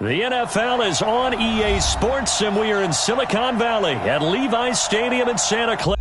The NFL is on EA Sports, and we are in Silicon Valley at Levi's Stadium in Santa Clara.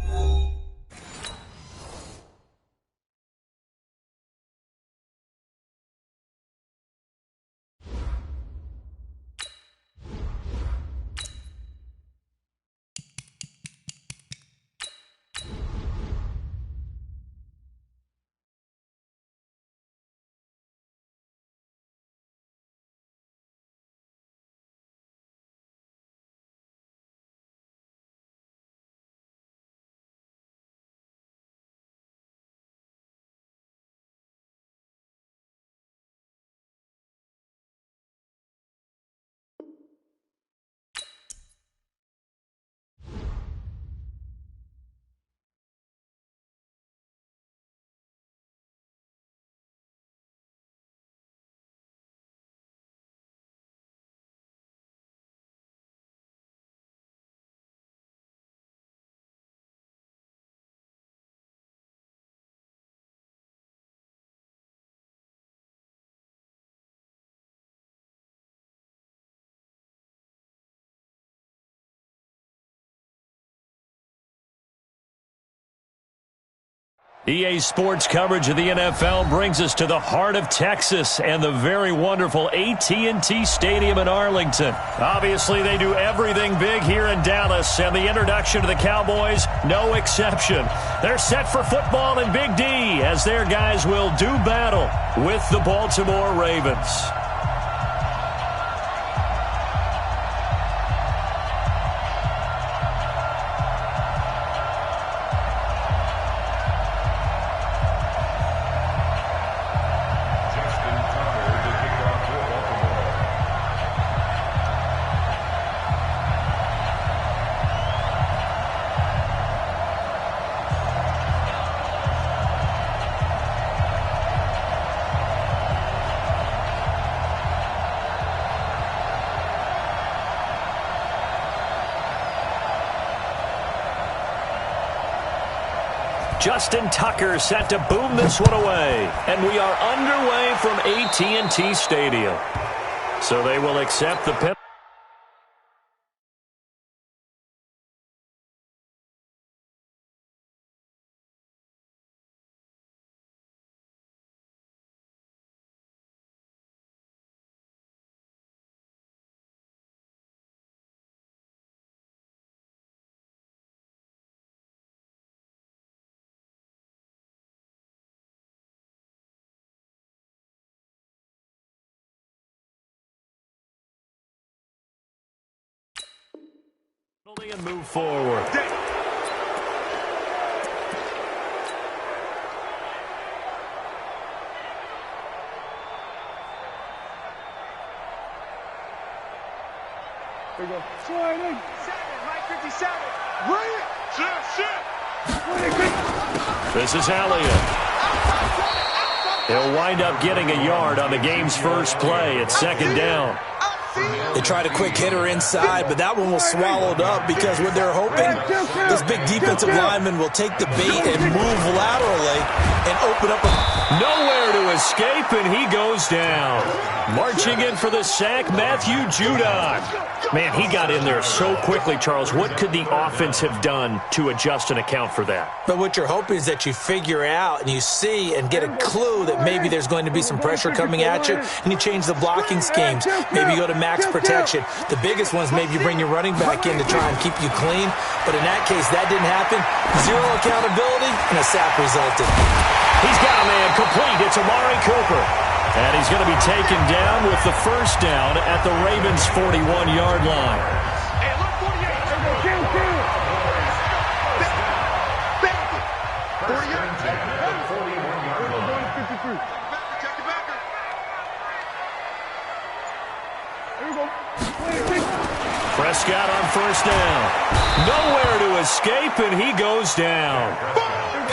EA Sports coverage of the NFL brings us to the heart of Texas and the very wonderful AT&T Stadium in Arlington. Obviously, they do everything big here in Dallas, and the introduction to the Cowboys, no exception. They're set for football in Big D as their guys will do battle with the Baltimore Ravens. Justin Tucker set to boom this one away. And we are underway from AT&T Stadium. So they will accept the penalty. And move forward. Here we go. Sliding. 7, right 57. Bring it. Shit. This is Elliott. He'll wind up getting a yard on the game's first play at second down. They tried a quick hitter inside, but that one was swallowed up because what they're hoping, this big defensive lineman will take the bait and move laterally and open up nowhere to escape, and he goes down. Marching in for the sack, Matthew Judon. Man, he got in there so quickly, Charles. What could the offense have done to adjust and account for that? But what you're hoping is that you figure out and you see and get a clue that maybe there's going to be some pressure coming at you, and you change the blocking schemes. Maybe you go to max protection. The biggest one is maybe you bring your running back in to try and keep you clean. But in that case, that didn't happen. Zero accountability, and a sack resulted. He's got a man complete. It's Amari Cooper. And he's going to be taken down with the first down at the Ravens' 41-yard line. Hey, look, 48. 41-yard line. Check the backer. Here we go. Prescott on first down. Nowhere to escape, and he goes down.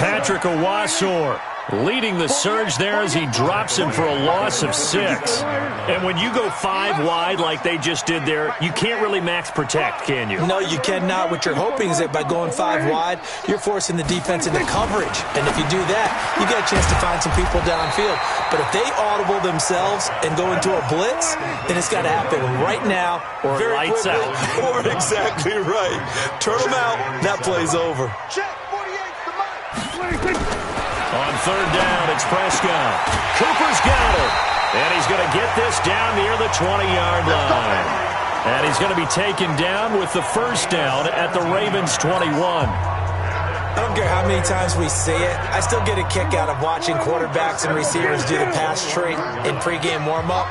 Patrick Owasor Leading the surge there as he drops him for a loss of 6. And when you go 5 wide like they just did there, you can't really max protect, can you? No, you cannot. What you're hoping is that by going 5 wide, you're forcing the defense into coverage. And if you do that, you get a chance to find some people downfield. But if they audible themselves and go into a blitz, then it's got to happen right now. Or very lights quickly. out. Or exactly right. Turn them out. That play's over. On third down, it's Prescott. Cooper's got it. And he's going to get this down near the 20-yard line. And he's going to be taken down with the first down at the Ravens' 21. I don't care how many times we see it. I still get a kick out of watching quarterbacks and receivers do the pass tree in pregame warm-up.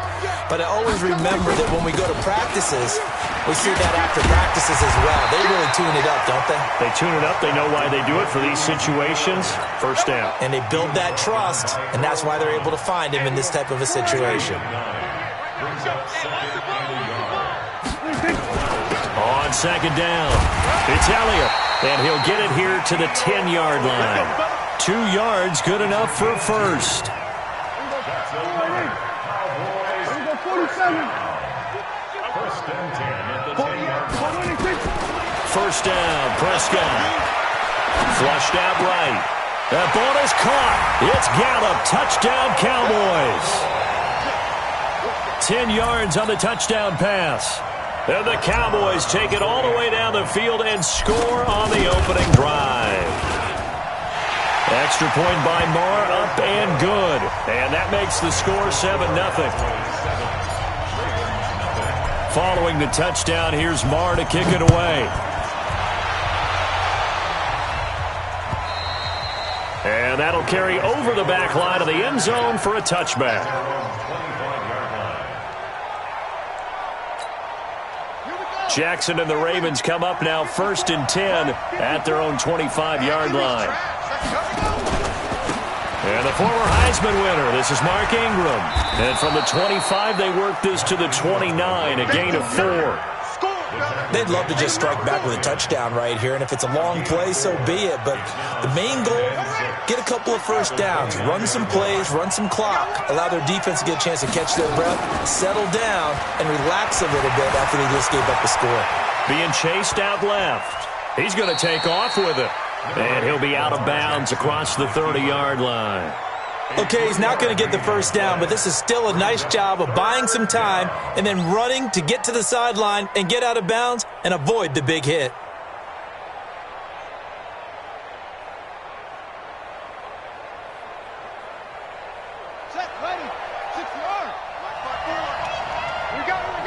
But I always remember that when we go to practices, we see that after practices as well. They really tune it up, don't they? They tune it up. They know why they do it for these situations. First down. And they build that trust, and that's why they're able to find him in this type of a situation. On second down, it's Elliott. And he'll get it here to the 10-yard line. 2 yards, good enough for a first. First down, Prescott. Flushed out right. That ball is caught. It's Gallup. Touchdown, Cowboys. 10 yards on the touchdown pass. And the Cowboys take it all the way down the field and score on the opening drive. Extra point by Marr, up and good. And that makes the score 7-0. Following the touchdown, here's Marr to kick it away. And that'll carry over the back line of the end zone for a touchback. Jackson and the Ravens come up now 1st and 10 at their own 25-yard line. And the former Heisman winner, this is Mark Ingram. And from the 25, they work this to the 29, a gain of 4. They'd love to just strike back with a touchdown right here, and if it's a long play, so be it. But the main goal, get a couple of first downs, run some plays, run some clock, allow their defense to get a chance to catch their breath, settle down, and relax a little bit after they just gave up the score. Being chased out left. He's going to take off with it. And he'll be out of bounds across the 30-yard line. Okay, he's not going to get the first down, but this is still a nice job of buying some time and then running to get to the sideline and get out of bounds and avoid the big hit. Set, ready, 6 yards. We got it.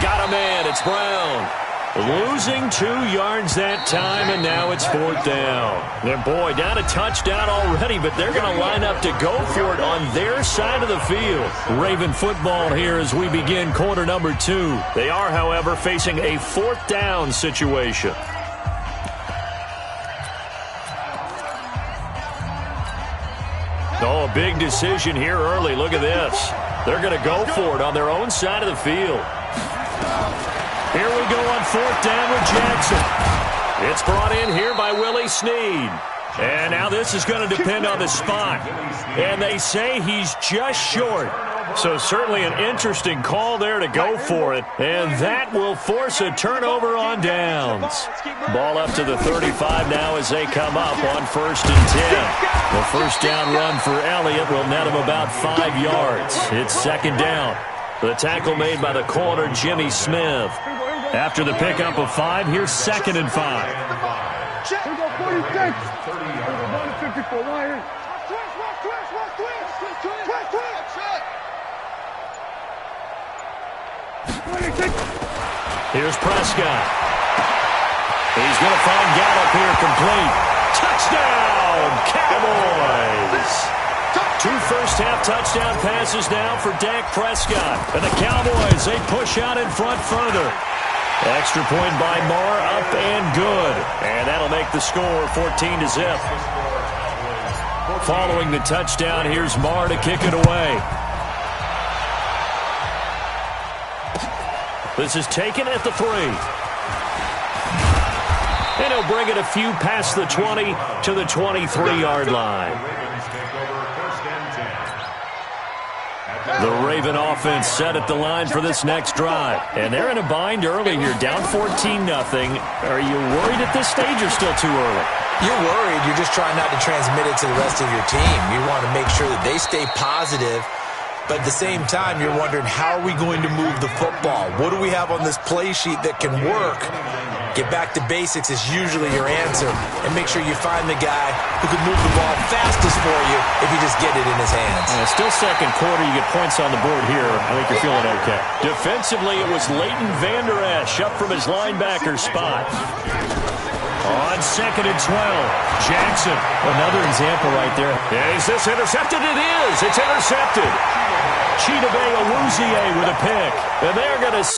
Got a man, it's Brown. Losing 2 yards that time, and now it's 4th down. And boy, down a touchdown already, but they're going to line up to go for it on their side of the field. Raven football here as we begin quarter number 2. They are, however, facing a 4th down situation. Oh, a big decision here early. Look at this. They're going to go for it on their own side of the field. Here we go on 4th down with Jackson. It's brought in here by Willie Snead. And now this is going to depend on the spot. And they say he's just short. So certainly an interesting call there to go for it. And that will force a turnover on downs. Ball up to the 35 now as they come up on 1st and 10. The first down run for Elliott will net him about 5 yards. It's 2nd down. The tackle made by the corner, Jimmy Smith. After the pickup of 5, here's 2nd and 5. Here's Prescott. He's going to find Gallup here complete. Touchdown, Cowboys! 2 first-half touchdown passes now for Dak Prescott. And the Cowboys, they push out in front further. Extra point by Marr, up and good. And that'll make the score 14-0. Following the touchdown, here's Marr to kick it away. This is taken at the 3. And he'll bring it a few past the 20 to the 23-yard line. The Raven offense set at the line for this next drive. And they're in a bind early here, down 14-0. Are you worried at this stage or still too early? You're worried. You're just trying not to transmit it to the rest of your team. You want to make sure that they stay positive. But at the same time, you're wondering, how are we going to move the football? What do we have on this play sheet that can work? Get back to basics is usually your answer. And make sure you find the guy who can move the ball fastest for you if you just get it in his hands. Still second quarter. You get points on the board here. I think you're feeling okay. Defensively, it was Leighton Vander Esch up from his linebacker spot. On 2nd and 12, Jackson. Another example right there. Is this intercepted? It is. It's intercepted. Chidobe Awuzie with a pick. And they're going to...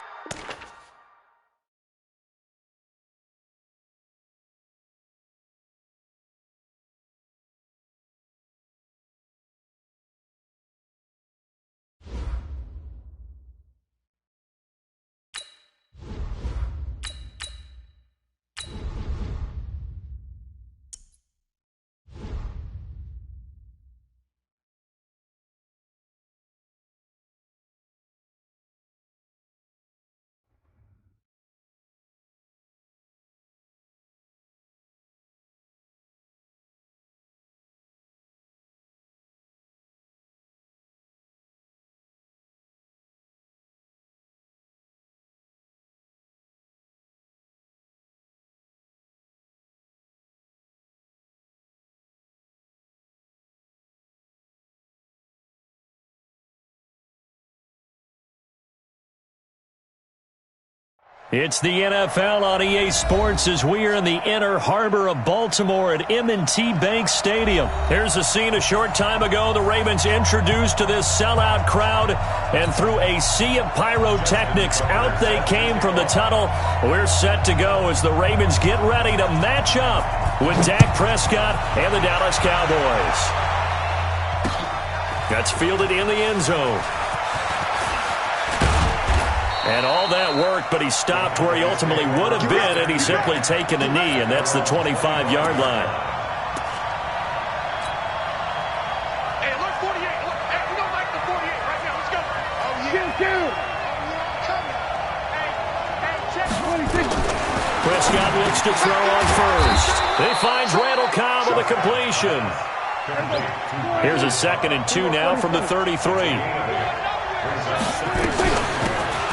It's the NFL on EA Sports as we are in the inner harbor of Baltimore at M&T Bank Stadium. Here's a scene a short time ago. The Ravens introduced to this sellout crowd, and through a sea of pyrotechnics, out they came from the tunnel. We're set to go as the Ravens get ready to match up with Dak Prescott and the Dallas Cowboys. That's fielded in the end zone. And all that worked, but he stopped where he ultimately would have been, and he's simply taken a knee, and that's the 25-yard line. Hey, look, 48. Look, hey, we don't like the 48 right now. Let's go. Oh, yeah. Coming. Hey, check 26. Prescott looks to throw on first. He finds Randall Cobb with a completion. Here's a 2nd and 2 now from the 33.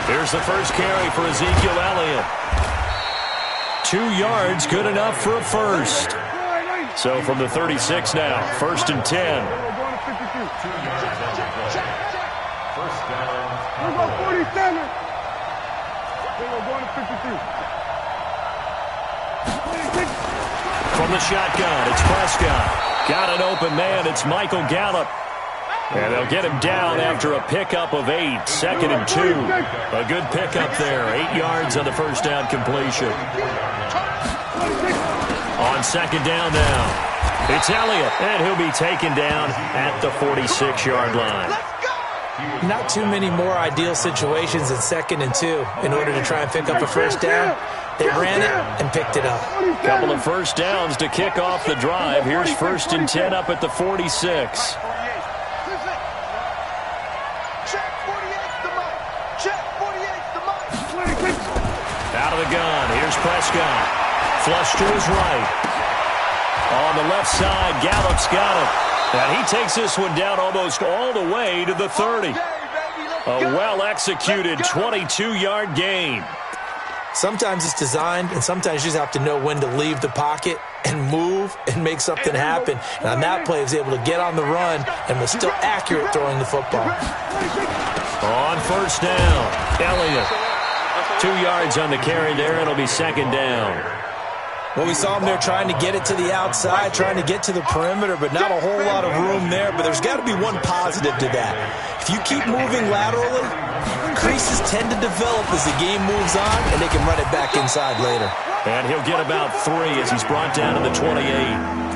Here's the first carry for Ezekiel Elliott. 2 yards, good enough for a first. So from the 36 now, 1st and 10. From the shotgun, it's Prescott. Got an open man, it's Michael Gallup. And they'll get him down after a pickup of 8. 2nd and 2. A good pickup there. 8 yards on the first down completion. On 2nd down now, it's Elliott, and he'll be taken down at the 46-yard line. Not too many more ideal situations than 2nd and 2 in order to try and pick up a first down. They ran it and picked it up. Couple of first downs to kick off the drive. Here's 1st and 10 up at the 46. Out of the gun, here's Prescott. Flush to his right. On the left side, Gallup's got it. And he takes this one down almost all the way to the 30. A well-executed 22-yard gain. Sometimes it's designed, and sometimes you just have to know when to leave the pocket and move and make something happen. And on that play, he was able to get on the run and was still accurate throwing the football. On first down, Elliott. 2 yards on the carry there. It'll be 2nd down. Well, we saw him there trying to get it to the outside, trying to get to the perimeter, but not a whole lot of room there. But there's got to be one positive to that. If you keep moving laterally, creases tend to develop as the game moves on, and they can run it back inside later. And he'll get about 3 as he's brought down to the 28.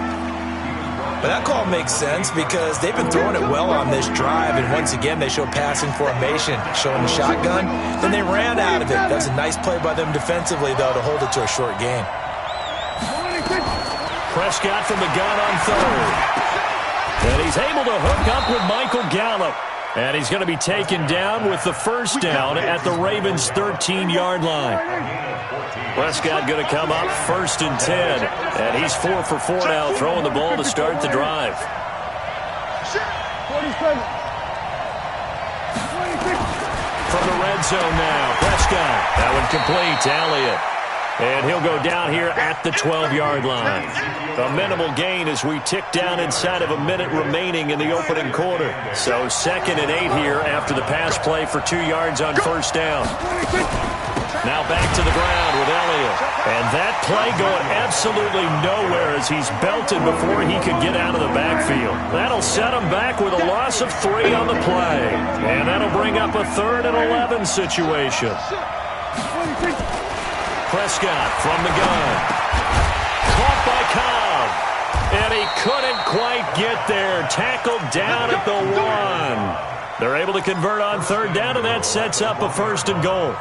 But that call makes sense because they've been throwing it well on this drive, and once again they show passing formation, showing the shotgun. Then they ran out of it. That's a nice play by them defensively, though, to hold it to a short gain. Prescott from the gun on third. And he's able to hook up with Michael Gallup. And he's going to be taken down with the first down at the Ravens' 13-yard line. Prescott going to come up 1st and 10. And he's 4 for 4 now, throwing the ball to start the drive. From the red zone now, Prescott. That one complete to Elliott. And he'll go down here at the 12-yard line. A minimal gain as we tick down inside of a minute remaining in the opening quarter. So 2nd and 8 here after the pass play for 2 yards on first down. Now back to the ground with Elliott. And that play going absolutely nowhere as he's belted before he could get out of the backfield. That'll set him back with a loss of 3 on the play. And that'll bring up a 3rd and 11 situation. Prescott from the gun. Caught by Cobb. And he couldn't quite get there. Tackled down at the 1. They're able to convert on 3rd down, and that sets up a 1st and goal.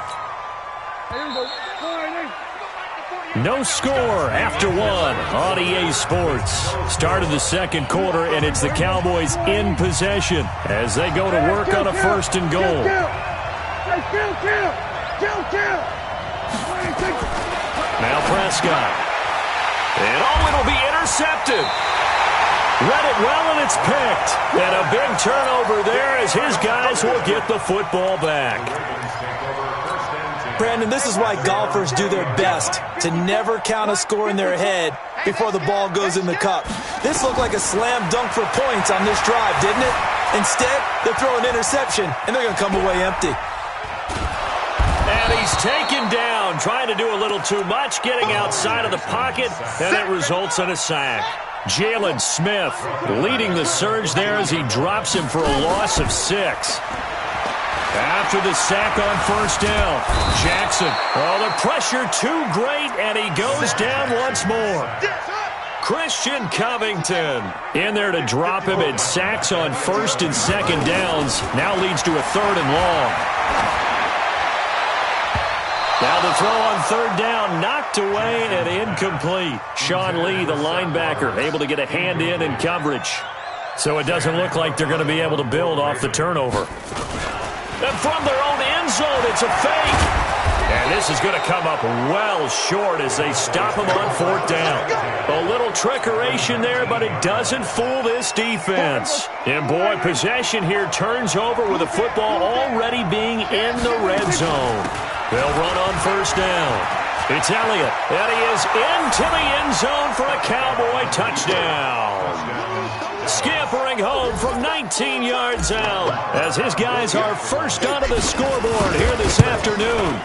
No score after 1 on EA Sports. Start of the 2nd quarter, and it's the Cowboys in possession as they go to work on a 1st and goal. Now Prescott. And it'll be intercepted. Read it well, and it's picked. And a big turnover there as his guys will get the football back. Brandon, this is why golfers do their best to never count a score in their head before the ball goes in the cup. This looked like a slam dunk for points on this drive, didn't it? Instead, they're throwing interception, and they're going to come away empty. And he's taken down, trying to do a little too much, getting outside of the pocket, and it results in a sack. Jalen Smith leading the surge there as he drops him for a loss of 6. After the sack on first down, Jackson. Oh, the pressure too great, and he goes down once more. Christian Covington in there to drop him, and sacks on 1st and 2nd downs. Now leads to a 3rd and long. Now the throw on 3rd down, knocked away and incomplete. Sean Lee, the linebacker, able to get a hand in coverage. So it doesn't look like they're going to be able to build off the turnover. And from their own end zone, it's a fake. And this is going to come up well short as they stop him on 4th down. A little trickeration there, but it doesn't fool this defense. And boy, possession here turns over with the football already being in the red zone. They'll run on first down. It's Elliott, and he is into the end zone for a Cowboy touchdown. Scampering home from 19 yards out as his guys are first onto the scoreboard here this afternoon.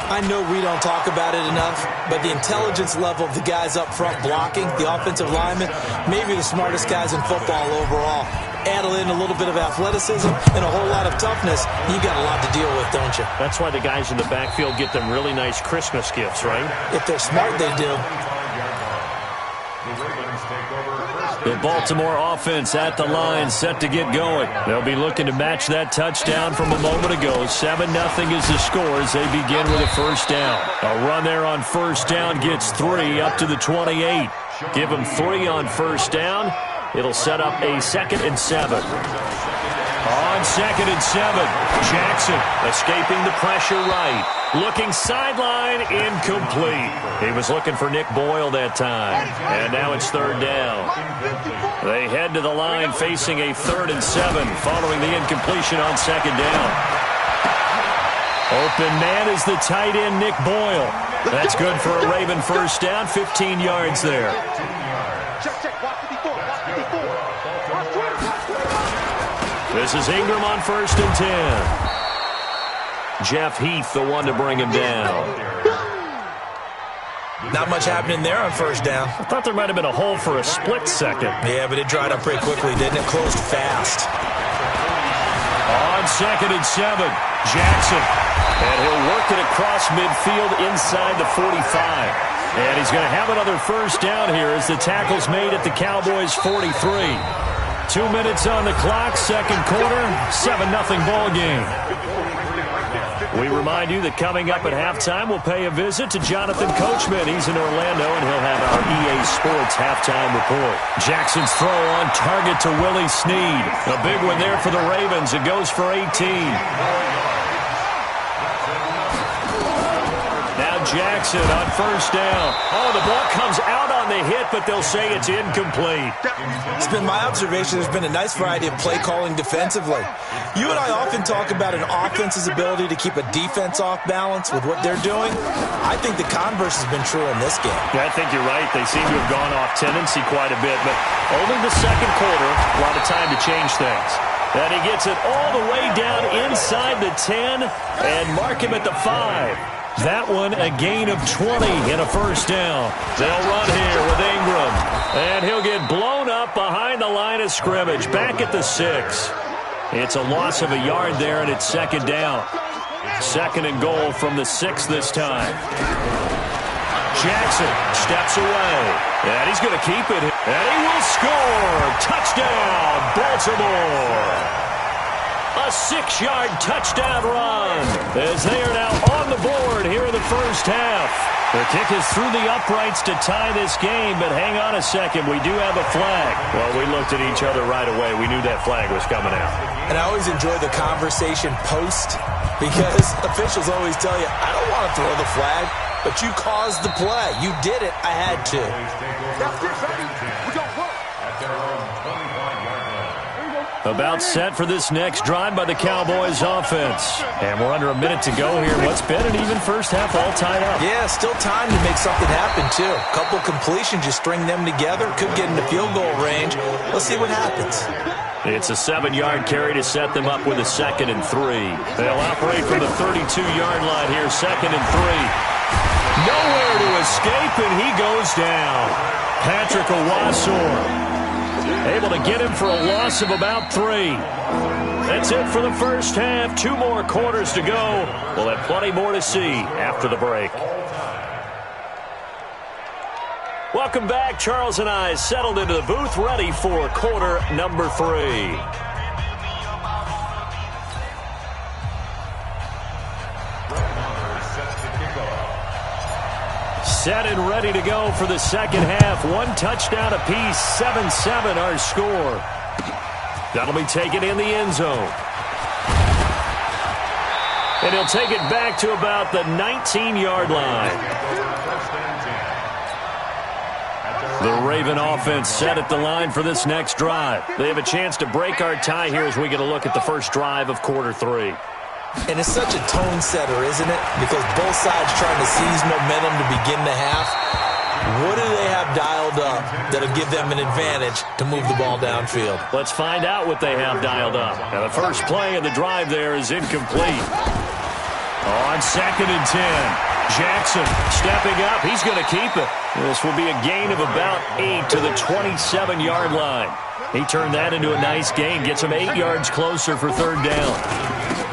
I know we don't talk about it enough, but the intelligence level of the guys up front blocking, the offensive linemen, maybe the smartest guys in football overall. Add in a little bit of athleticism and a whole lot of toughness, you got a lot to deal with, don't you? That's why the guys in the backfield get them really nice Christmas gifts, right? If they're smart, they do. The Baltimore offense at the line, set to get going. They'll be looking to match that touchdown from a moment ago. 7-0 is the score as they begin with a first down. A run there on first down gets 3 up to the 28. Give them 3 on first down. It'll set up a 2nd and 7. On 2nd and 7, Jackson escaping the pressure right. Looking sideline, incomplete. He was looking for Nick Boyle that time. And now it's 3rd down. They head to the line facing a 3rd and 7 following the incompletion on 2nd down. Open man is the tight end, Nick Boyle. That's good for a Raven first down, 15 yards there. This is Ingram on 1st and 10. Jeff Heath, the one to bring him down. Not much happening there on first down. I thought there might have been a hole for a split second. Yeah, but it dried up pretty quickly, didn't it? Closed fast. On 2nd and 7, Jackson. And he'll work it across midfield inside the 45. And he's going to have another first down here as the tackle's made at the Cowboys' 43. 2 minutes on the clock, 2nd quarter, 7-0 ball game. We remind you that coming up at halftime, we'll pay a visit to Jonathan Coachman. He's in Orlando, and he'll have our EA Sports halftime report. Jackson's throw on target to Willie Snead. A big one there for the Ravens. It goes for 18. Now Jackson on first down. Oh, the ball comes out on the hit, but they'll say it's incomplete. It's been my observation there's been a nice variety of play calling defensively. You and I often talk about an offense's ability to keep a defense off balance with what they're doing. I think the converse has been true in this game. Yeah, I think you're right. They seem to have gone off tendency quite a bit, but only the second quarter, a lot of time to change things. And he gets it all the way down inside the 10 and mark him at the 5. That one a gain of 20 and a first down. They'll run here with Ingram. And he'll get blown up behind the line of scrimmage. Back at the 6. It's a loss of a yard there, and it's second down. Second and goal from the 6 this time. Jackson steps away. And he's going to keep it. And he will score. Touchdown, Baltimore. A 6-yard touchdown run as they are now on the board here in the first half. The kick is through the uprights to tie this game, but hang on a second. We do have a flag. Well, we looked at each other right away. We knew that flag was coming out. And I always enjoy the conversation post because officials always tell you, I don't want to throw the flag, but you caused the play. You did it. I had to. About set for this next drive by the Cowboys offense. And we're under a minute to go here. What's been an even first half all tied up. Yeah, still time to make something happen, too. A couple completions, you string them together. Could get into field goal range. Let's see what happens. It's a 7-yard carry to set them up with a 2nd and 3. They'll operate from the 32-yard line here, 2nd and 3. Nowhere to escape, and he goes down. Patrick Owasor able to get him for a loss of about 3. That's it for the first half. 2 more quarters to go. We'll have plenty more to see after the break. Welcome back. Charles and I settled into the booth, ready for quarter number 3. Set and ready to go for the second half. 1 touchdown apiece, 7-7 our score. That'll be taken in the end zone. And he'll take it back to about the 19-yard line. The Raven offense set at the line for this next drive. They have a chance to break our tie here as we get a look at the first drive of quarter 3. And it's such a tone setter, isn't it? Because both sides trying to seize momentum to begin the half. What do they have dialed up that'll give them an advantage to move the ball downfield? Let's find out what they have dialed up. Now, the first play of the drive there is incomplete. On 2nd and 10, Jackson stepping up. He's going to keep it. This will be a gain of about 8 to the 27-yard line. He turned that into a nice gain. Gets him 8 yards closer for 3rd down.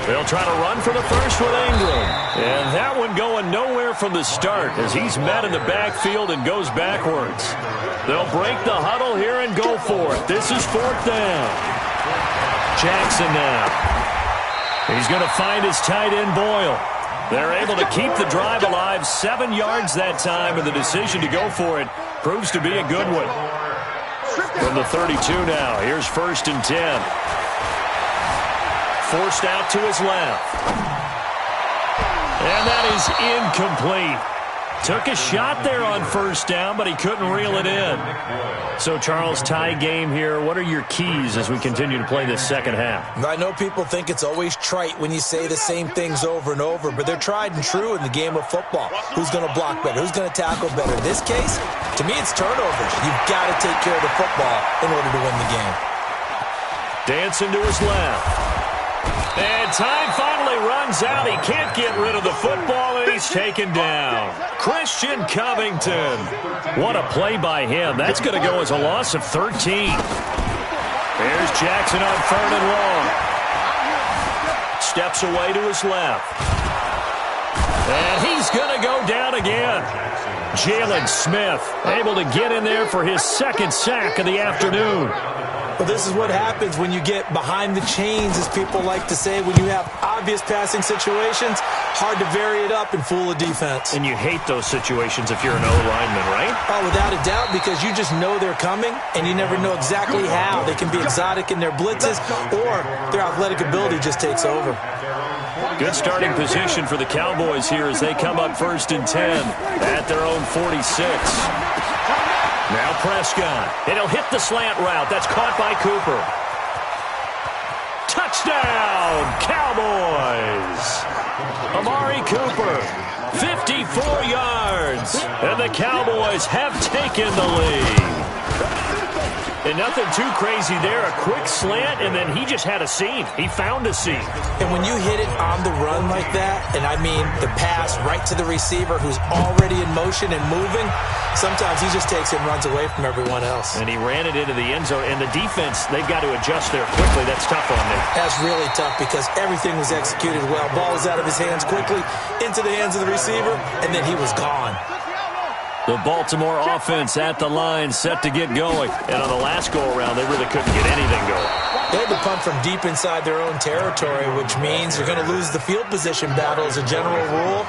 They'll try to run for the first with Ingram. And that one going nowhere from the start as he's met in the backfield and goes backwards. They'll break the huddle here and go for it. This is 4th down. Jackson now. He's going to find his tight end, Boyle. They're able to keep the drive alive. 7 yards that time, and the decision to go for it proves to be a good one. From the 32 now, here's 1st and 10. Forced out to his left. And that is incomplete. Took a shot there on 1st down, but he couldn't reel it in. So, Charles, tie game here. What are your keys as we continue to play this second half? I know people think it's always trite when you say the same things over and over, but they're tried and true in the game of football. Who's going to block better? Who's going to tackle better? In this case, to me, it's turnovers. You've got to take care of the football in order to win the game. Dancing to his left. And time finally runs out. He can't get rid of the football, and he's taken down. Christian Covington. What a play by him. That's going to go as a loss of 13. There's Jackson on 3rd and long. Steps away to his left. And he's going to go down again. Jalen Smith able to get in there for his 2nd sack of the afternoon. Well, this is what happens when you get behind the chains, as people like to say. When you have obvious passing situations, hard to vary it up and fool a defense. And you hate those situations if you're an O-lineman, right? Oh, without a doubt, because you just know they're coming, and you never know exactly how. They can be exotic in their blitzes, or their athletic ability just takes over. Good starting position for the Cowboys here as they come up 1st and 10 at their own 46. Now Prescott, and he'll hit the slant route. That's caught by Cooper. Touchdown, Cowboys! Amari Cooper, 54 yards, and the Cowboys have taken the lead. And nothing too crazy there. A quick slant, and then he just had a seam. He found a seam. And when you hit it on the run like that, and I mean the pass right to the receiver who's already in motion and moving, sometimes he just takes it and runs away from everyone else. And he ran it into the end zone. And the defense, they've got to adjust there quickly. That's tough on them. That's really tough because everything was executed well. Ball was out of his hands quickly, into the hands of the receiver, and then he was gone. The Baltimore offense at the line, set to get going. And on the last go-around, they really couldn't get anything going. They had to punt from deep inside their own territory, which means you're going to lose the field position battle as a general rule.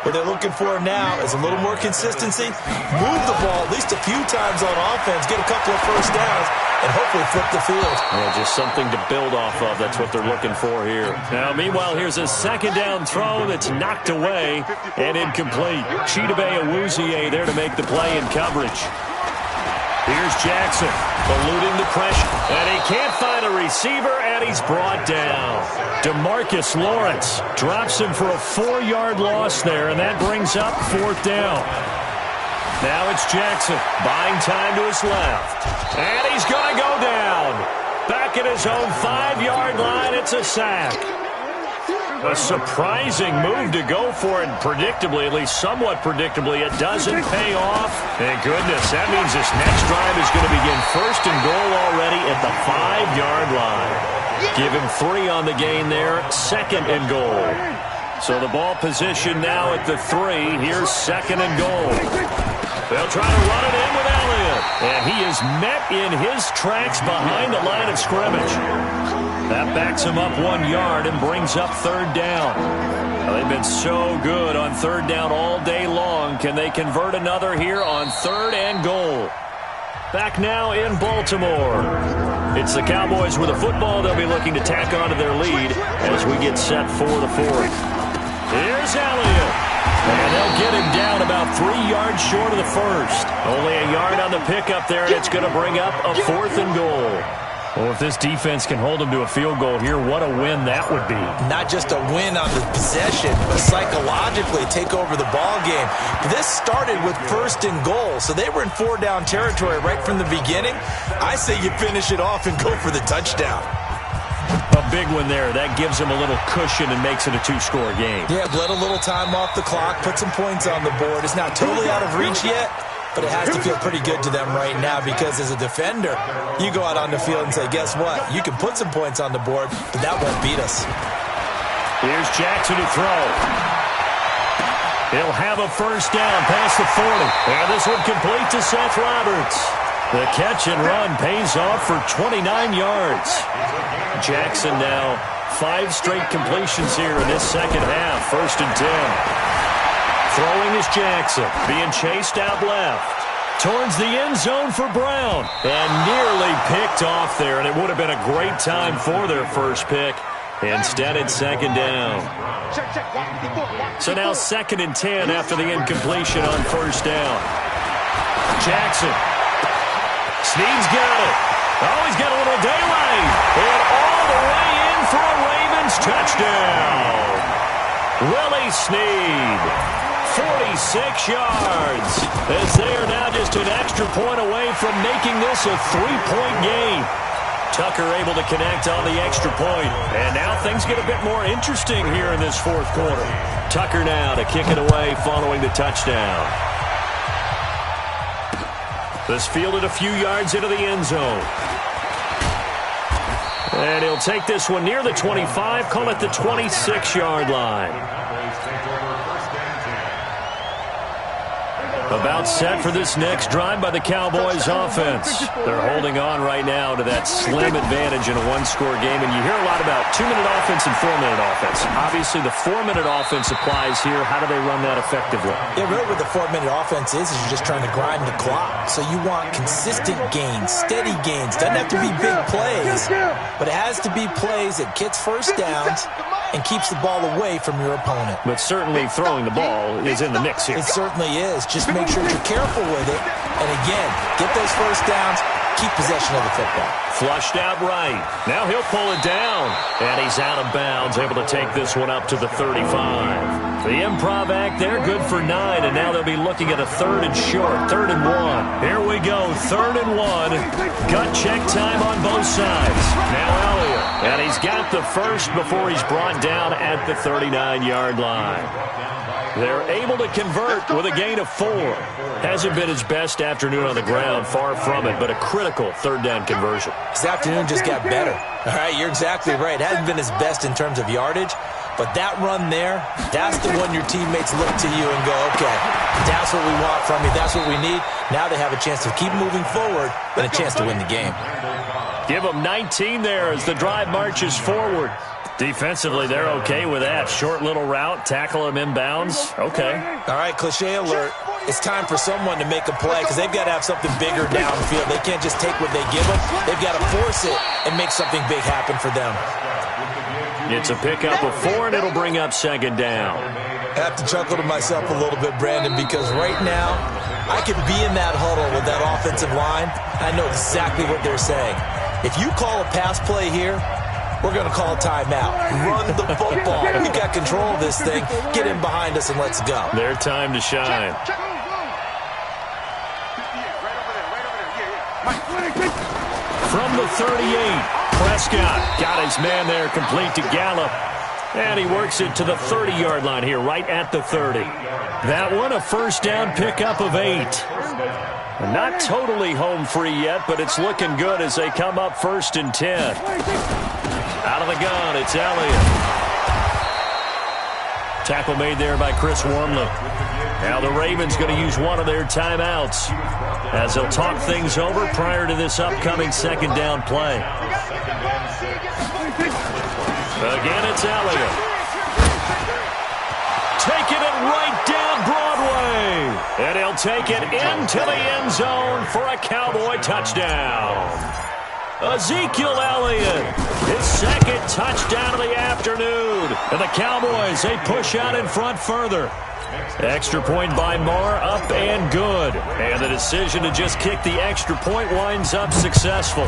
What they're looking for now is a little more consistency, move the ball at least a few times on offense, get a couple of first downs, and hopefully flip the field. Yeah, just something to build off of. That's what they're looking for here. Now, meanwhile, here's a second down throw that's knocked away and incomplete. Chidobe Awuzie there to make the play in coverage. Here's Jackson, eluding the pressure, and he can't find a receiver, and he's brought down. DeMarcus Lawrence drops him for a 4-yard loss there, and that brings up 4th down. Now it's Jackson, buying time to his left, and he's going to go down. Back at his own 5-yard line, it's a sack. A surprising move to go for it, predictably, at least somewhat predictably, it doesn't pay off. Thank goodness, that means this next drive is going to begin 1st and goal already at the 5-yard line. Give him 3 on the gain there, 2nd and goal. So the ball position now at the 3. Here's 2nd and goal. They'll try to run it in with Elliott. And he is met in his tracks behind the line of scrimmage. That backs him up 1 yard and brings up 3rd down. Well, they've been so good on 3rd down all day long. Can they convert another here on 3rd and goal? Back now in Baltimore. It's the Cowboys with a football. They'll be looking to tack onto their lead as we get set for the 4th. Here's Elliott. And they'll get him down about 3 yards short of the 1st. Only a yard on the pickup there, and it's going to bring up a 4th and goal. Well, if this defense can hold them to a field goal here, what a win that would be. Not just a win on the possession, but psychologically take over the ball game. This started with 1st and goal, so they were in 4-down territory right from the beginning. I say you finish it off and go for the touchdown. A big one there. That gives them a little cushion and makes it a 2-score game. Yeah, let a little time off the clock, put some points on the board. It's not totally out of reach yet, but it has to feel pretty good to them right now because as a defender, you go out on the field and say, guess what? You can put some points on the board, but that won't beat us. Here's Jackson to throw. He'll have a 1st down past the 40. And this one complete to Seth Roberts. The catch and run pays off for 29 yards. Jackson now 5 straight completions here in this second half. 1st and 10. Throwing is Jackson, being chased out left. Towards the end zone for Brown. And nearly picked off there, and it would have been a great time for their first pick. Instead, it's 2nd down. So now 2nd and 10 after the incompletion on 1st down. Jackson. Snead's got it. Oh, he's got a little daylight. And all the way in for a Ravens touchdown. Willie Snead. 46 yards, as they are now just an extra point away from making this a 3-point game. Tucker able to connect on the extra point, and now things get a bit more interesting here in this 4th quarter. Tucker now to kick it away following the touchdown. This fielded a few yards into the end zone. And he'll take this one near the 25, call it the 26-yard line. About set for this next drive by the Cowboys offense. They're holding on right now to that slim advantage in a one-score game, and you hear a lot about 2-minute offense and 4-minute offense. Obviously, the 4-minute offense applies here. How do they run that effectively? Yeah, really what the 4-minute offense is you're just trying to grind the clock. So you want consistent gains, steady gains. Doesn't have to be big plays, but it has to be plays that gets first downs and keeps the ball away from your opponent. But certainly throwing the ball is in the mix here. It certainly is. Just make sure you're careful with it. And again, get those first downs, keep possession of the football. Flushed out right. Now he'll pull it down. And he's out of bounds, able to take this one up to the 35. The improv act there, good for 9. And now they'll be looking at a 3rd and short, 3rd and 1. Here we go, 3rd and 1. Gut check time on both sides. Now Elliott. And he's got the first before he's brought down at the 39-yard line. They're able to convert with a gain of 4. Hasn't been his best afternoon on the ground, far from it, but a critical 3rd down conversion. His afternoon just got better. All right, you're exactly right. It hasn't been his best in terms of yardage, but that run there, that's the one your teammates look to you and go, okay, that's what we want from you. That's what we need. Now they have a chance to keep moving forward and a chance to win the game. Give them 19 there as the drive marches forward. Defensively, they're okay with that. Short little route, tackle him inbounds. Okay. All right, cliche alert. It's time for someone to make a play because they've got to have something bigger downfield. They can't just take what they give them. They've got to force it and make something big happen for them. It's a pickup of 4, and it'll bring up 2nd down. I have to chuckle to myself a little bit, Brandon, because right now I could be in that huddle with that offensive line. I know exactly what they're saying. If you call a pass play here, we're going to call a timeout. Run the football. We've got control of this thing. Get in behind us and let's go. Their time to shine. From the 38, Prescott got his man there complete to Gallup. And he works it to the 30-yard line here, right at the 30. That one, a first down pickup of 8. Not totally home free yet, but it's looking good as they come up 1st and 10. Out of the gun, it's Elliott. Tackle made there by Chris Wormley. Now the Ravens going to use one of their timeouts as they'll talk things over prior to this upcoming 2nd down play. Again, it's Elliott. Taking it right down Broadway. And he'll take it into the end zone for a Cowboy touchdown. Ezekiel Elliott, his 2nd touchdown of the afternoon. And the Cowboys, they push out in front further. Extra point by Marr, up and good. And the decision to just kick the extra point winds up successful.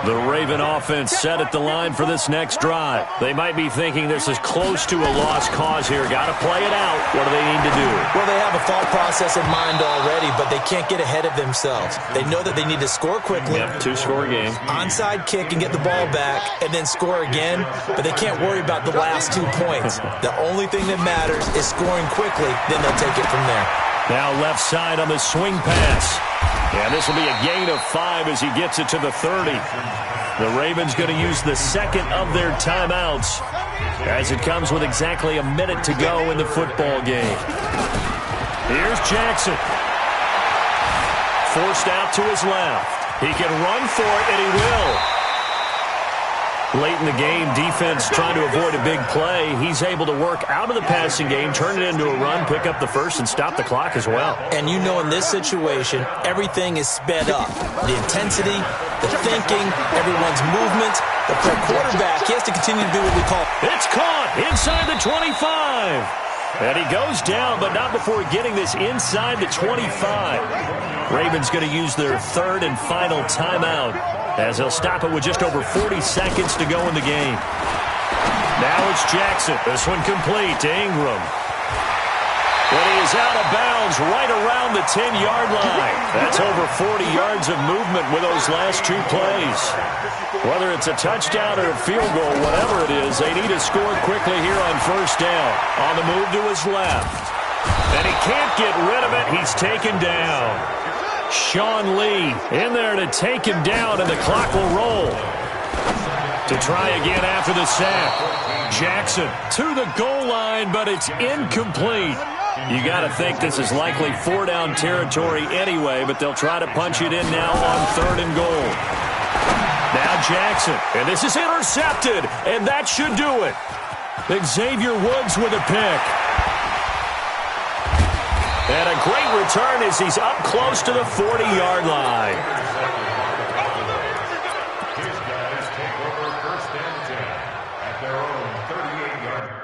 The Raven offense set at the line for this next drive. They might be thinking this is close to a lost cause here. Got to play it out. What do they need to do? Well, they have a thought process in mind already, but they can't get ahead of themselves. They know that they need to score quickly. Yep, 2-score game. Onside kick and get the ball back and then score again, but they can't worry about the last 2 points. The only thing that matters is scoring quickly, then they'll take it from there. Now left side on the swing pass. And this will be a gain of 5 as he gets it to the 30. The Ravens going to use the 2nd of their timeouts as it comes with exactly a minute to go in the football game. Here's Jackson. Forced out to his left. He can run for it, and he will. Late in the game, defense trying to avoid a big play. He's able to work out of the passing game, turn it into a run, pick up the first, and stop the clock as well. And you know in this situation, everything is sped up. The intensity, the thinking, everyone's movement. But for a quarterback, he has to continue to do what we call... It's caught inside the 25. And he goes down, but not before getting this inside the 25. Ravens going to use their 3rd and final timeout as they'll stop it with just over 40 seconds to go in the game. Now it's Jackson. This one complete to Ingram. But he is out of bounds right around the 10-yard line. That's over 40 yards of movement with those last 2 plays. Whether it's a touchdown or a field goal, whatever it is, they need to score quickly here on 1st down. On the move to his left. And he can't get rid of it. He's taken down. Sean Lee in there to take him down, and the clock will roll. To try again after the sack. Jackson to the goal line, but it's incomplete. You got to think this is likely 4-down territory anyway, but they'll try to punch it in now on 3rd and goal. Now Jackson, and this is intercepted, and that should do it. Xavier Woods with a pick. And a great return as he's up close to the 40-yard line. His guys take over 1st and 10 at their own 38-yard line.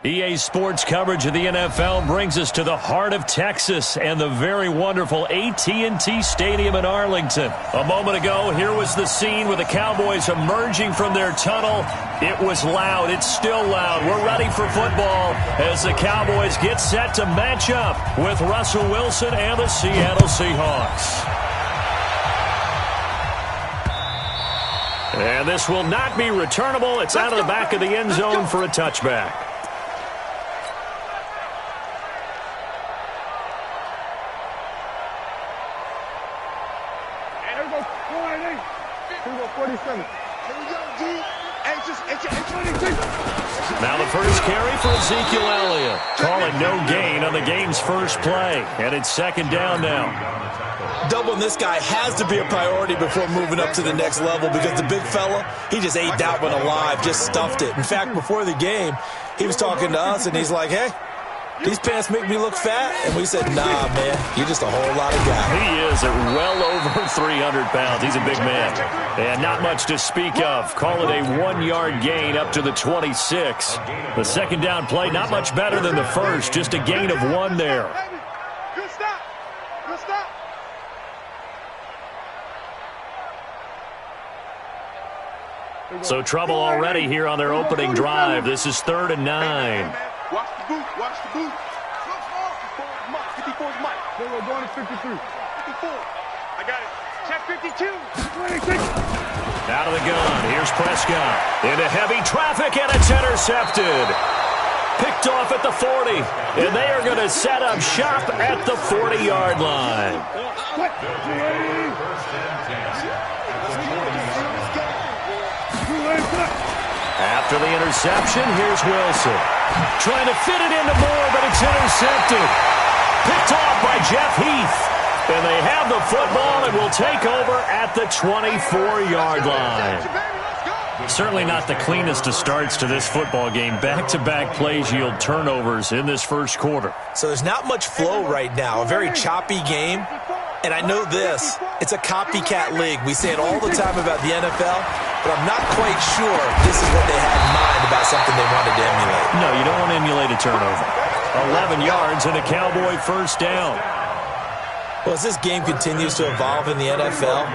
EA Sports coverage of the NFL brings us to the heart of Texas and the very wonderful AT&T Stadium in Arlington. A moment ago, here was the scene with the Cowboys emerging from their tunnel. It was loud. It's still loud. We're ready for football as the Cowboys get set to match up with Russell Wilson and the Seattle Seahawks. And this will not be returnable. It's out of the back of the end zone for a touchback. Now the first carry for Ezekiel Elliott. Calling no gain on the game's first play. And it's 2nd down now. Doubling this guy has to be a priority before moving up to the next level because the big fella, he just ate that one alive, just stuffed it. In fact, before the game, he was talking to us, and he's like, hey, these pants make me look fat. And we said, nah, man, you're just a whole lot of guy. He is at well over 300 pounds. He's a big man. And not much to speak of. Call it a 1-yard gain up to the 26. The 2nd down play, not much better than the first. Just a gain of 1 there. Good stop. Good stop. So trouble already here on their opening drive. This is 3rd and 9. Watch the boot. Watch the boot. 54's Mike. We're going to 53. 54. I got it. Check 52. 26. Out of the gun. Here's Prescott. Into heavy traffic, and it's intercepted. Picked off at the 40. And they are going to set up shop at the 40-yard line. After the interception, here's Wilson. Trying to fit it into Moore, but it's intercepted. Picked off by Jeff Heath. And they have the football and will take over at the 24-yard line. Certainly not the cleanest of starts to this football game. Back-to-back plays yield turnovers in this first quarter. So there's not much flow right now. A very choppy game. And I know this, it's a copycat league. We say it all the time about the NFL, but I'm not quite sure this is what they had in mind about something they wanted to emulate. No, you don't want to emulate a turnover. 11 yards and a Cowboy first down. Well, as this game continues to evolve in the NFL,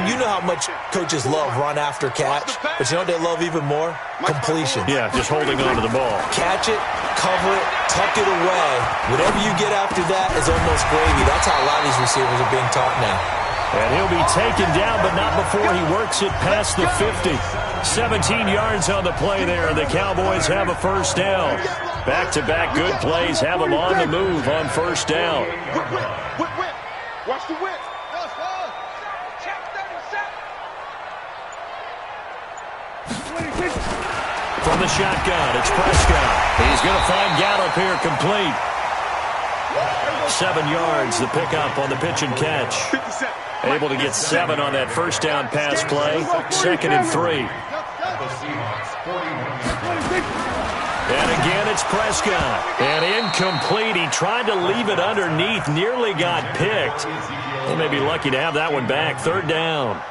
you know how much coaches love run after catch, but you know what they love even more? Completion. Yeah, just holding on to the ball. Catch it, cover it, tuck it away. Whatever you get after that is almost gravy. That's how a lot of these receivers are being taught now. And he'll be taken down, but not before he works it past the 50. 17 yards on the play there. The Cowboys have a first down. Back-to-back good plays have them on the move on first down. Watch the whip. From the shotgun, it's Prescott. He's going to find Gallup here complete. 7 yards, the pickup on the pitch and catch. Able to get 7 on that first down pass play. 2nd and 3. And again, it's Prescott. And incomplete. He tried to leave it underneath. Nearly got picked. They may be lucky to have that one back. 3rd down.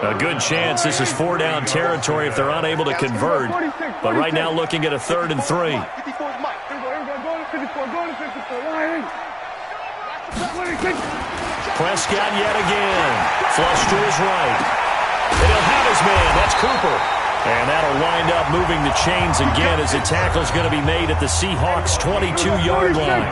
A good chance this is 4-down territory if they're unable to convert. But right now looking at a 3rd and 3. Prescott yet again. Flush to his right. And he'll have his man. That's Cooper. And that'll wind up moving the chains again as the tackle's going to be made at the Seahawks' 22-yard line.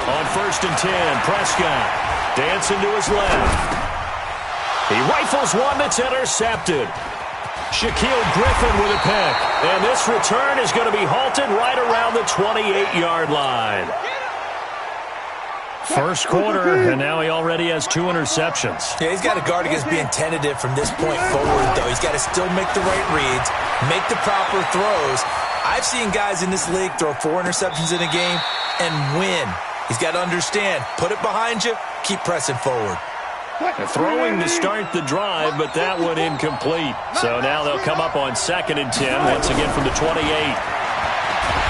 On 1st and 10, Prescott dancing to his left. He rifles one that's intercepted. Shaquille Griffin with a pick. And this return is going to be halted right around the 28-yard line. First quarter, and now he already has 2 interceptions. Yeah, he's got to guard against being tentative from this point forward, though. He's got to still make the right reads, make the proper throws. I've seen guys in this league throw 4 interceptions in a game and win. He's got to understand, put it behind you, keep pressing forward. Throwing to start the drive, but that one incomplete. So now they'll come up on 2nd and 10, once again from the 28.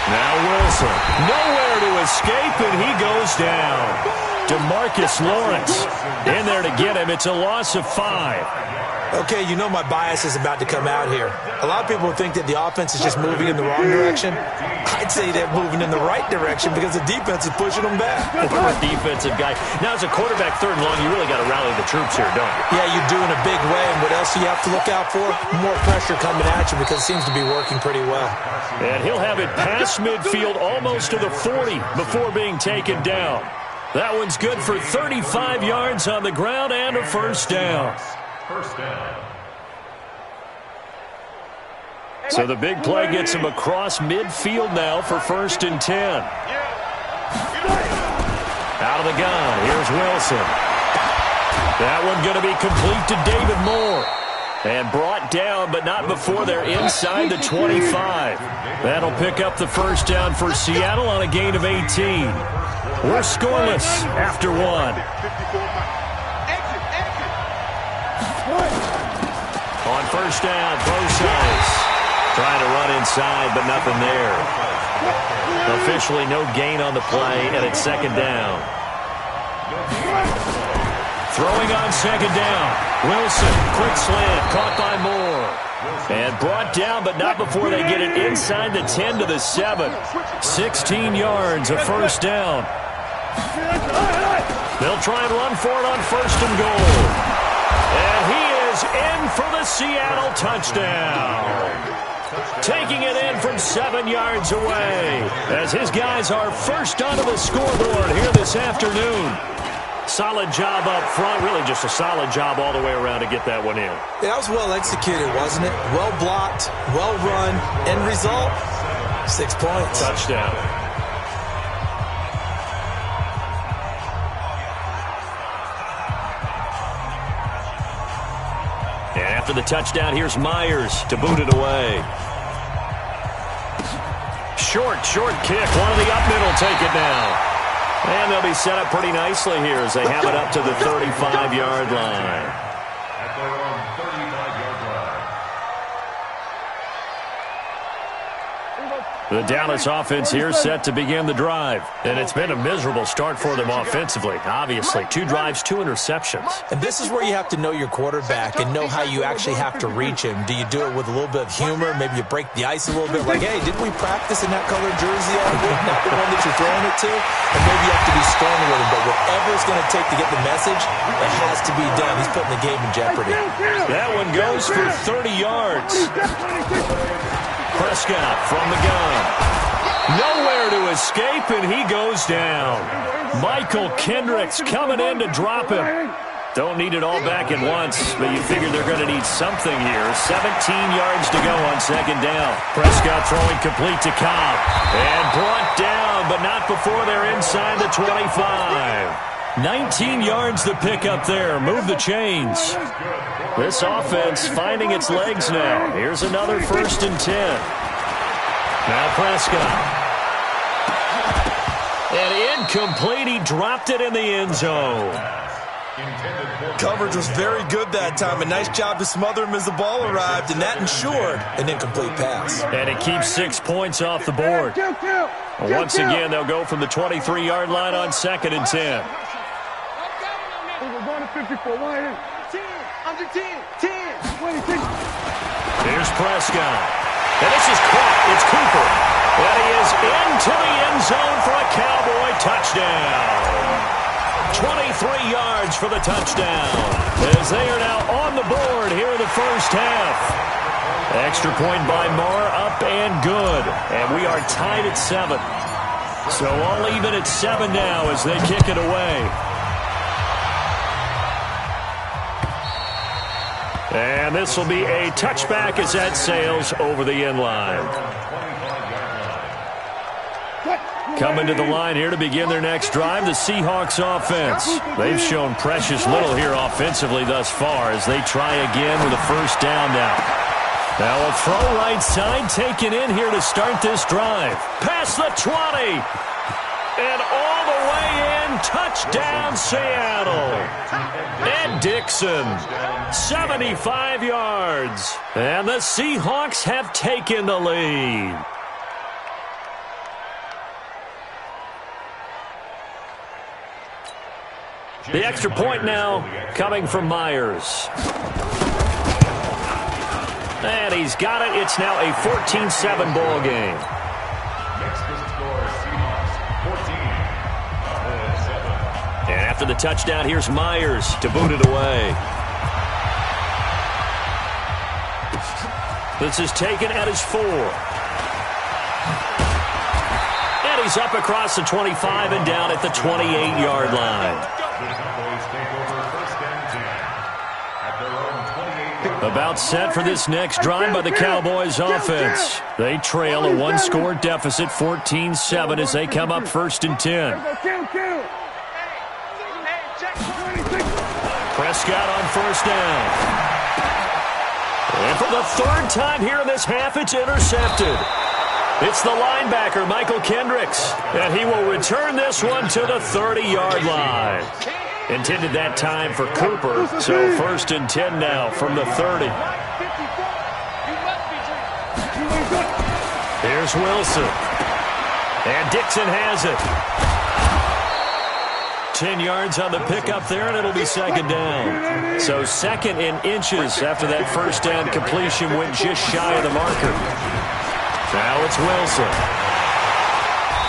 Now Wilson, nowhere to escape, and he goes down. DeMarcus Lawrence in there to get him. It's a loss of 5. Okay, you know my bias is about to come out here. A lot of people think that the offense is just moving in the wrong direction. I'd say they're moving in the right direction because the defense is pushing them back. We're a defensive guy. Now, as a quarterback 3rd and long, you really got to rally the troops here, don't you? Yeah, you do in a big way. And what else do you have to look out for? More pressure coming at you because it seems to be working pretty well. And he'll have it past midfield almost to the 40 before being taken down. That one's good for 35 yards on the ground and a first down. First down. So the big play gets him across midfield now for 1st and 10. Out of the gun, here's Wilson. That one going to be complete to David Moore. And brought down, but not before they're inside the 25. That'll pick up the first down for Seattle on a gain of 18. We're scoreless after 1. On first down, both sides. Trying to run inside, but nothing there. Officially no gain on the play, and it's 2nd down. Throwing on 2nd down. Wilson, quick slant, caught by Moore. And brought down, but not before they get it inside the 10 to the 7. 16 yards, a first down. They'll try and run for it on 1st and goal. And he is in for the Seattle touchdown. Taking it in from 7 yards away as his guys are first onto the scoreboard here this afternoon. Solid job up front, really just a solid job all the way around to get that one in. Yeah, that was well executed, wasn't it? Well blocked, well run. End result, 6 points. Touchdown. And after the touchdown, here's Myers to boot it away. Short kick. One of the up middle take it down. And they'll be set up pretty nicely here as they have it up to the 35-yard line. At their own 35-yard line. The Dallas offense here set to begin the drive. And it's been a miserable start for them offensively, obviously. 2 drives, 2 interceptions. And this is where you have to know your quarterback and know how you actually have to reach him. Do you do it with a little bit of humor? Maybe you break the ice a little bit, like, hey, didn't we practice in that colored jersey all week? Not the one that you're throwing it to? And maybe you have to be strong with him. But whatever it's going to take to get the message, it has to be done. He's putting the game in jeopardy. That one goes for 30 yards. Prescott from the gun. Nowhere to escape, and he goes down. Michael Kendricks coming in to drop him. Don't need it all back at once, but you figure they're going to need something here. 17 yards to go on second down. Prescott throwing complete to Cobb. And brought down, but not before they're inside the 25. 19 yards to pick up there. Move the chains. This offense finding its legs now. Here's another 1st and 10. Now Prescott. And incomplete. He dropped it in the end zone. Coverage was very good that time. A nice job to smother him as the ball arrived, and that ensured an incomplete pass. And it keeps 6 points off the board. Once again, they'll go from the 23-yard line on 2nd and 10. Here's Prescott. And this is caught. It's Cooper. And he is into the end zone for a Cowboy touchdown. 23 yards for the touchdown. As they are now on the board here in the first half. Extra point by Marr, up and good. And we are tied at 7. So all even at 7 now as they kick it away. And this will be a touchback as that sails over the end line. Coming to the line here to begin their next drive, the Seahawks offense. They've shown precious little here offensively thus far as they try again with a 1st down now. Now a throw right side taken in here to start this drive. Past the 20. And all the way in, touchdown Seattle. Ed Dixon, 75 yards. And the Seahawks have taken the lead. The extra point now coming from Myers. And he's got it. It's now a 14-7 ball game. And after the touchdown, here's Myers to boot it away. This is taken at his 4. And he's up across the 25 and down at the 28-yard line. About set for this next drive by the Cowboys offense. They trail a 1-score deficit, 14-7, as they come up 1st and 10. Prescott on 1st down. And for the 3rd time here in this half, it's intercepted. It's the linebacker, Michael Kendricks, and he will return this one to the 30-yard line. Intended that time for Cooper, so 1st and 10 now from the 30. Here's Wilson. And Dixon has it. 10 yards on the pickup there, and it'll be 2nd down. So 2nd in inches after that 1st down completion went just shy of the marker. Now it's Wilson.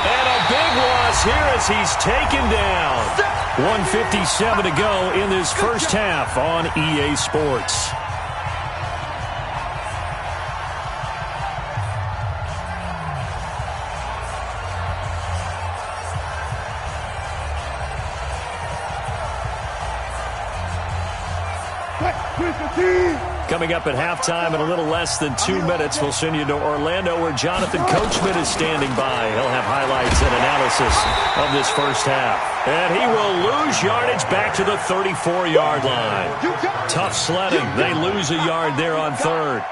And a big loss here as he's taken down. 1:57 to go in this first half on EA Sports. Coming up at halftime in a little less than 2 minutes, we'll send you to Orlando where Jonathan Coachman is standing by. He'll have highlights and analysis of this first half. And he will lose yardage back to the 34-yard line. Tough sledding. They lose a yard there on 3rd.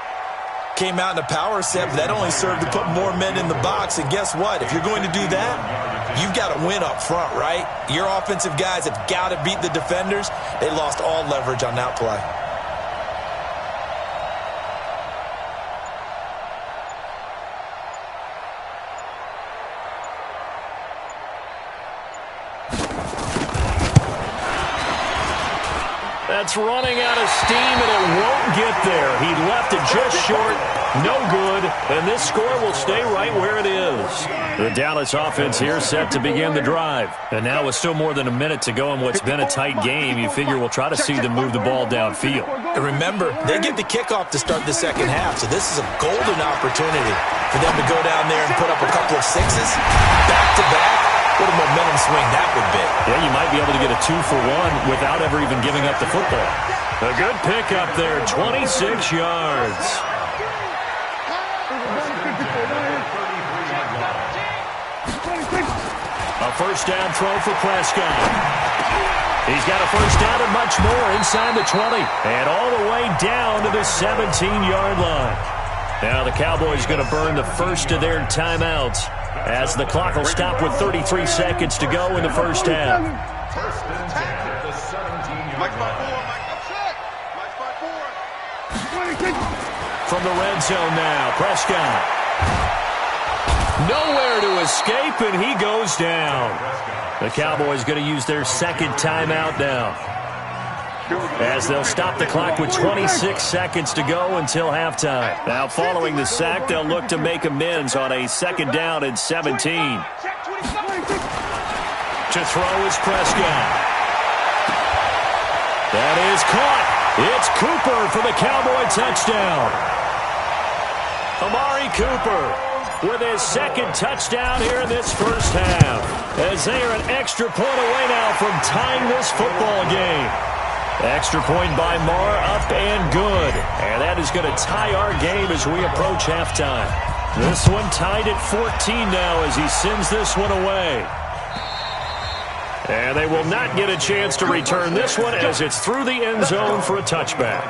Came out in a power set, but that only served to put more men in the box. And guess what? If you're going to do that, you've got to win up front, right? Your offensive guys have got to beat the defenders. They lost all leverage on that play. That's running out of steam, and it won't get there. He left it just short. No good, and this score will stay right where it is. The Dallas offense here set to begin the drive. And now with still more than a minute to go in what's been a tight game, you figure we'll try to see them move the ball downfield. And remember, they get the kickoff to start the second half, so this is a golden opportunity for them to go down there and put up a couple of sixes back-to-back. What a momentum swing that would be. Yeah, you might be able to get a 2-for-1 without ever even giving up the football. A good pickup there, 26 yards. A first down throw for Prescott. He's got a first down and much more inside the 20. And all the way down to the 17-yard line. Now the Cowboys going to burn the first of their timeouts as the clock will stop with 33 seconds to go in the first half. First and 10 at the 17-yard line. From the red zone now, Prescott. Nowhere to escape, and he goes down. The Cowboys going to use their second timeout now, as they'll stop the clock with 26 seconds to go until halftime. Now, following the sack, they'll look to make amends on a second down and 17. To throw is Prescott. That is caught. It's Cooper for the Cowboy touchdown. Amari Cooper with his second touchdown here in this first half, as they are an extra point away now from tying this football game. Extra point by Marr, up and good. And that is going to tie our game as we approach halftime. This one tied at 14 now as he sends this one away. And they will not get a chance to return this one as it's through the end zone for a touchback.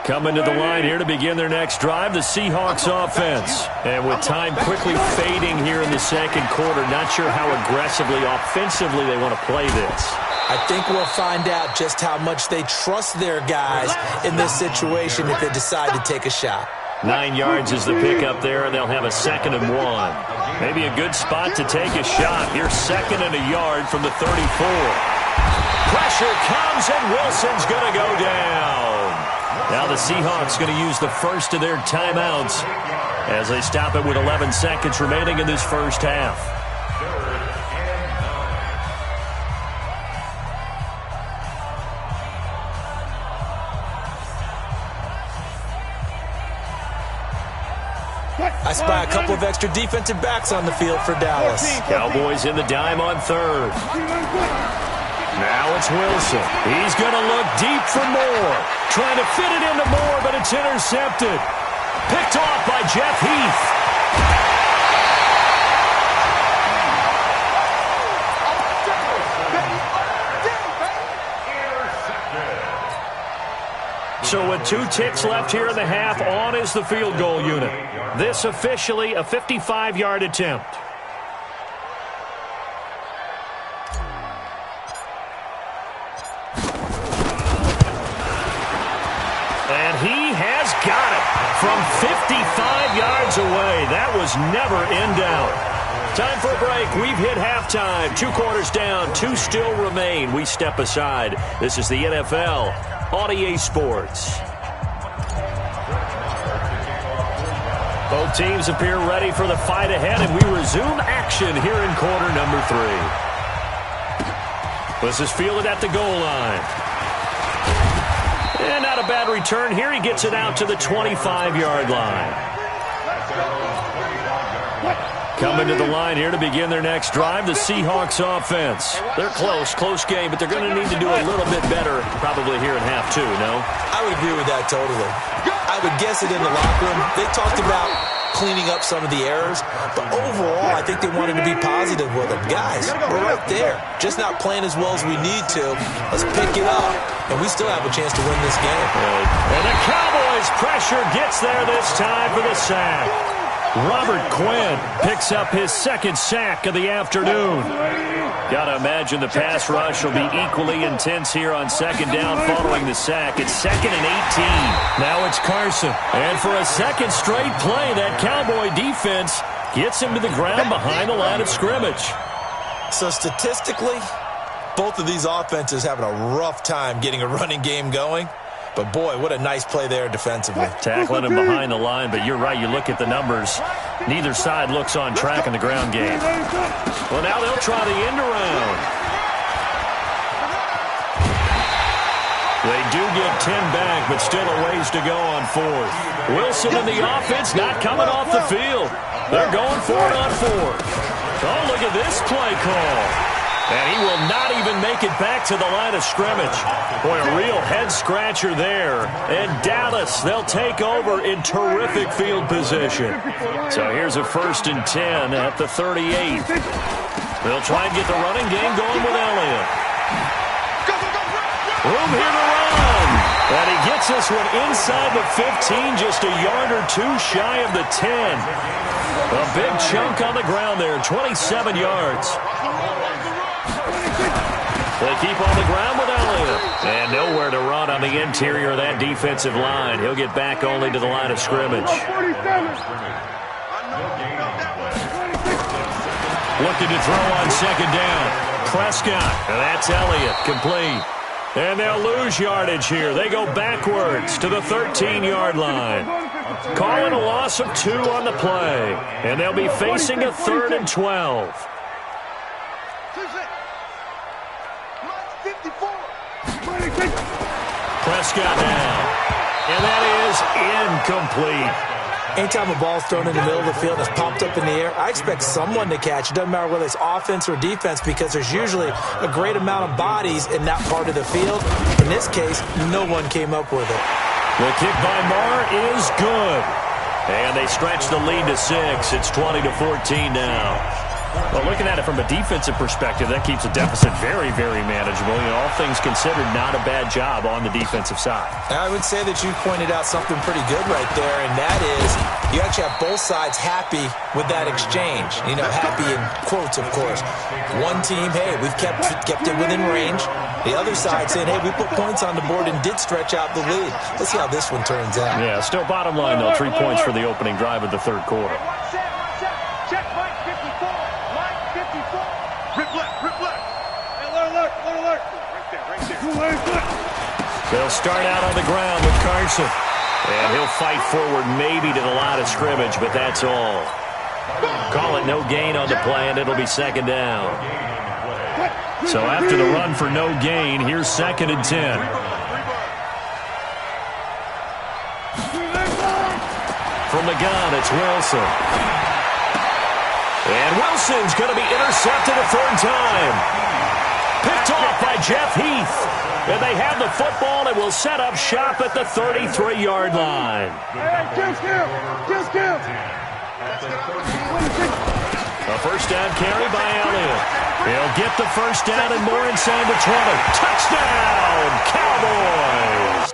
Coming to the line here to begin their next drive, the Seahawks offense. And with time quickly fading here in the second quarter, not sure how aggressively, offensively they want to play this. I think we'll find out just how much they trust their guys in this situation if they decide to take a shot. 9 yards is the pickup there, and they'll have a 2nd and 1. Maybe a good spot to take a shot. Here, 2nd and a yard from the 34. Pressure comes, and Wilson's going to go down. Now the Seahawks going to use the first of their timeouts as they stop it with 11 seconds remaining in this first half. I spy a couple of extra defensive backs on the field for Dallas. Cowboys in the dime on third. Now it's Wilson. He's going to look deep for Moore. Trying to fit it into Moore, but it's intercepted. Picked off by Jeff Heath. So with 2 ticks left here in the half, on is the field goal unit. This officially a 55-yard attempt. And he has got it from 55 yards away. That was never in doubt. Time for a break. We've hit halftime. 2 quarters down. 2 still remain. We step aside. This is the NFL on EA Sports. Both teams appear ready for the fight ahead, and we resume action here in quarter number 3. This is fielded at the goal line. And not a bad return here. He gets it out to the 25-yard line. Coming to the line here to begin their next drive, the Seahawks offense. They're close game, but they're going to need to do a little bit better probably here in half 2, no? I would agree with that totally. I would guess it in the locker room. They talked about cleaning up some of the errors, but overall, I think they wanted to be positive with them. Guys, we're right there. Just not playing as well as we need to. Let's pick it up, and we still have a chance to win this game. And the Cowboys' pressure gets there this time for the sack. Robert Quinn picks up his 2nd sack of the afternoon. Got to imagine the pass rush will be equally intense here on 2nd down following the sack. It's 2nd and 18. Now it's Carson. And for a 2nd straight play, that Cowboy defense Gets him to the ground behind the line of scrimmage. So statistically, both of these offenses having a rough time getting a running game going. But, boy, what a nice play there defensively. Tackling him behind the line, but you're right. You look at the numbers. Neither side looks on track in the ground game. Well, now they'll try the end around. They do get 10 back, but still a ways to go on fourth. Wilson in the offense not coming off the field. They're going for it on fourth. Oh, look at this play call. And he will not even make it back to the line of scrimmage. Boy, a real head-scratcher there. And Dallas, they'll take over in terrific field position. So here's a 1st and 10 at the 38. They'll try and get the running game going with Elliott. Room here to run. And he gets this one inside the 15, just a yard or two shy of the 10. A big chunk on the ground there, 27 yards. They keep on the ground with Elliott. And nowhere to run on the interior of that defensive line. He'll get back only to the line of scrimmage. Looking to throw on 2nd down. Prescott, and that's Elliott, complete. And they'll lose yardage here. They go backwards to the 13-yard line. Calling a loss of 2 on the play. And they'll be facing a 3rd and 12. Prescott now. And that is incomplete. Anytime a ball's thrown in the middle of the field and it's popped up in the air, I expect someone to catch. It doesn't matter whether it's offense or defense because there's usually a great amount of bodies in that part of the field. In this case, no one came up with it. The kick by Marr is good. And they stretch the lead to 6. It's 20-14 now. Well, looking at it from a defensive perspective, that keeps the deficit very, very manageable. You know, all things considered, not a bad job on the defensive side. I would say that you pointed out something pretty good right there, and that is you actually have both sides happy with that exchange. You know, happy in quotes, of course. One team, hey, we've kept it within range. The other side saying, hey, we put points on the board and did stretch out the lead. Let's see how this one turns out. Yeah, still bottom line, though, 3 points for the opening drive of the 3rd quarter. Check line 54. Line 54. Rip left. Hey, alert. Right there. They'll start out on the ground with Carson. And he'll fight forward maybe to the line of scrimmage, but that's all. Call it no gain on the play, and it'll be 2nd down. So after the run for no gain, here's 2nd and 10. From the gun, it's Wilson. And Wilson's going to be intercepted a 3rd time. Picked off by Jeff Heath. And they have the football and will set up shop at the 33-yard line. Just kill. A 1st down carry by Elliott. He'll get the 1st down and more inside the 20. Touchdown, Cowboys!